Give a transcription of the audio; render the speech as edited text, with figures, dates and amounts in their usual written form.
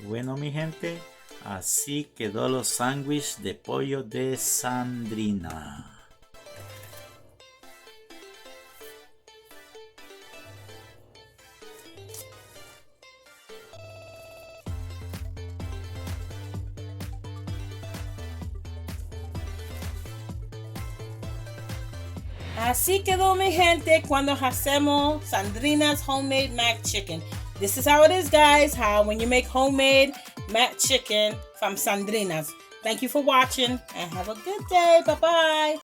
Bueno, mi gente, así quedó los sándwiches de pollo de Sandrina. Así quedó, mi gente, cuando hacemos Sandrina's homemade mac chicken. This is how it is, guys, how when you make homemade mac chicken from Sandrina's. Thank you for watching and have a good day. Bye-bye.